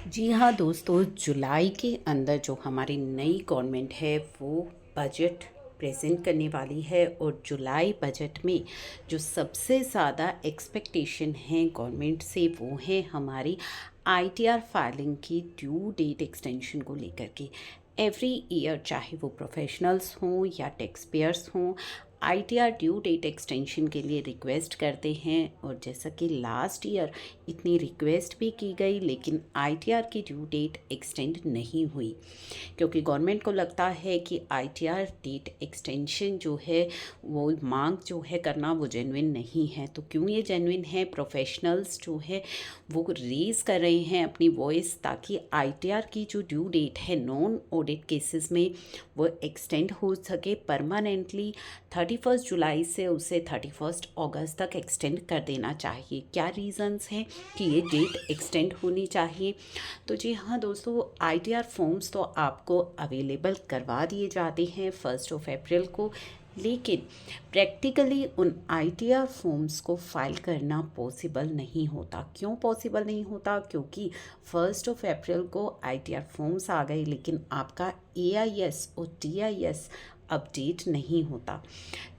जी हाँ दोस्तों, जुलाई के अंदर जो हमारी नई गवर्नमेंट है वो बजट प्रेजेंट करने वाली है। और जुलाई बजट में जो सबसे ज़्यादा एक्सपेक्टेशन है गवर्नमेंट से वो है हमारी आईटीआर फाइलिंग की ड्यू डेट एक्सटेंशन को लेकर के। एवरी ईयर चाहे वो प्रोफेशनल्स हों या टैक्स पेयर्स हों, आईटीआर ड्यू डेट एक्सटेंशन के लिए रिक्वेस्ट करते हैं। और जैसा कि लास्ट ईयर इतनी रिक्वेस्ट भी की गई लेकिन आईटीआर की ड्यू डेट एक्सटेंड नहीं हुई, क्योंकि गवर्नमेंट को लगता है कि आईटीआर डेट एक्सटेंशन जो है वो मांग जो है करना वो जेन्युइन नहीं है। तो क्यों ये जेन्युइन है? प्रोफेशनल्स जो है वो रेज़ कर रहे हैं अपनी वॉइस, ताकि आईटीआर की जो ड्यू डेट है नॉन ऑडिट केसेस में वो एक्सटेंड हो सके परमानेंटली। 31 जुलाई से उसे 31 अगस्त तक एक्सटेंड कर देना चाहिए। क्या रीज़न्स हैं कि ये डेट एक्सटेंड होनी चाहिए? तो जी हाँ दोस्तों, आईटीआर फॉर्म्स तो आपको अवेलेबल करवा दिए जाते हैं 1 अप्रैल को, लेकिन प्रैक्टिकली उन आईटीआर फॉर्म्स को फाइल करना पॉसिबल नहीं होता। क्यों पॉसिबल नहीं होता? क्योंकि 1 अप्रैल को आईटीआर फॉर्म्स आ गए लेकिन आपका एआईएस और टीआईएस अपडेट नहीं होता।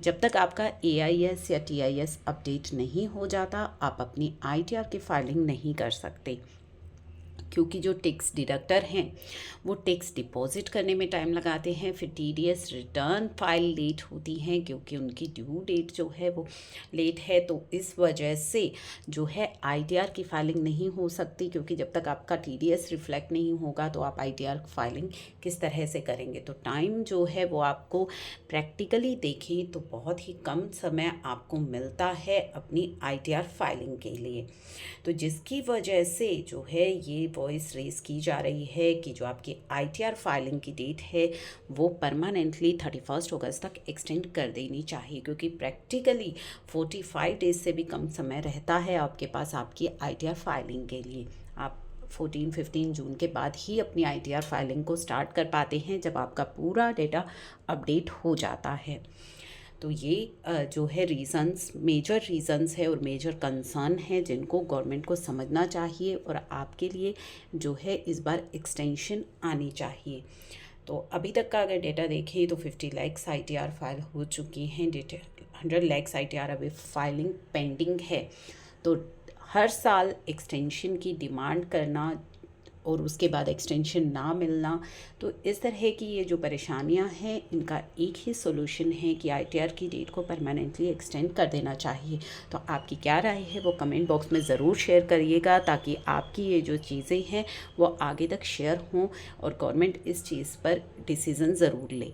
जब तक आपका एआईएस या टीआईएस अपडेट नहीं हो जाता आप अपनी आईटीआर की फाइलिंग नहीं कर सकते, क्योंकि जो टैक्स डिडक्टर हैं वो टैक्स डिपॉजिट करने में टाइम लगाते हैं। फिर टीडीएस रिटर्न फाइल लेट होती हैं क्योंकि उनकी ड्यू डेट जो है वो लेट है। तो इस वजह से जो है आईटीआर की फाइलिंग नहीं हो सकती, क्योंकि जब तक आपका टीडीएस रिफ्लेक्ट नहीं होगा तो आप आईटीआर फाइलिंग किस तरह से करेंगे। तो टाइम जो है वो आपको प्रैक्टिकली देखें तो बहुत ही कम समय आपको मिलता है अपनी आईटीआर फाइलिंग के लिए। तो जिसकी वजह से जो है ये वॉइस रेस की जा रही है कि जो आपकी आईटीआर फाइलिंग की डेट है वो परमानेंटली 31 अगस्त तक एक्सटेंड कर देनी चाहिए, क्योंकि प्रैक्टिकली 45 डेज से भी कम समय रहता है आपके पास आपकी आईटीआर फाइलिंग के लिए। आप 14-15 जून के बाद ही अपनी आईटीआर फाइलिंग को स्टार्ट कर पाते हैं, जब आपका पूरा डेटा अपडेट हो जाता है। तो ये जो है रीज़न्स, मेजर रीज़न्स है और मेजर कंसर्न है जिनको गवर्नमेंट को समझना चाहिए और आपके लिए जो है इस बार एक्सटेंशन आनी चाहिए। तो अभी तक का अगर डेटा देखें तो 50 लाख आईटीआर फाइल हो चुकी हैं, डेटा 100 लाख आईटीआर अभी फाइलिंग पेंडिंग है। तो हर साल एक्सटेंशन की डिमांड करना और उसके बाद एक्सटेंशन ना मिलना, तो इस तरह की ये जो परेशानियां हैं इनका एक ही सॉल्यूशन है कि आईटीआर की डेट को परमानेंटली एक्सटेंड कर देना चाहिए। तो आपकी क्या राय है वो कमेंट बॉक्स में ज़रूर शेयर करिएगा, ताकि आपकी ये जो चीज़ें हैं वो आगे तक शेयर हों और गवर्नमेंट इस चीज़ पर डिसीज़न ज़रूर ले।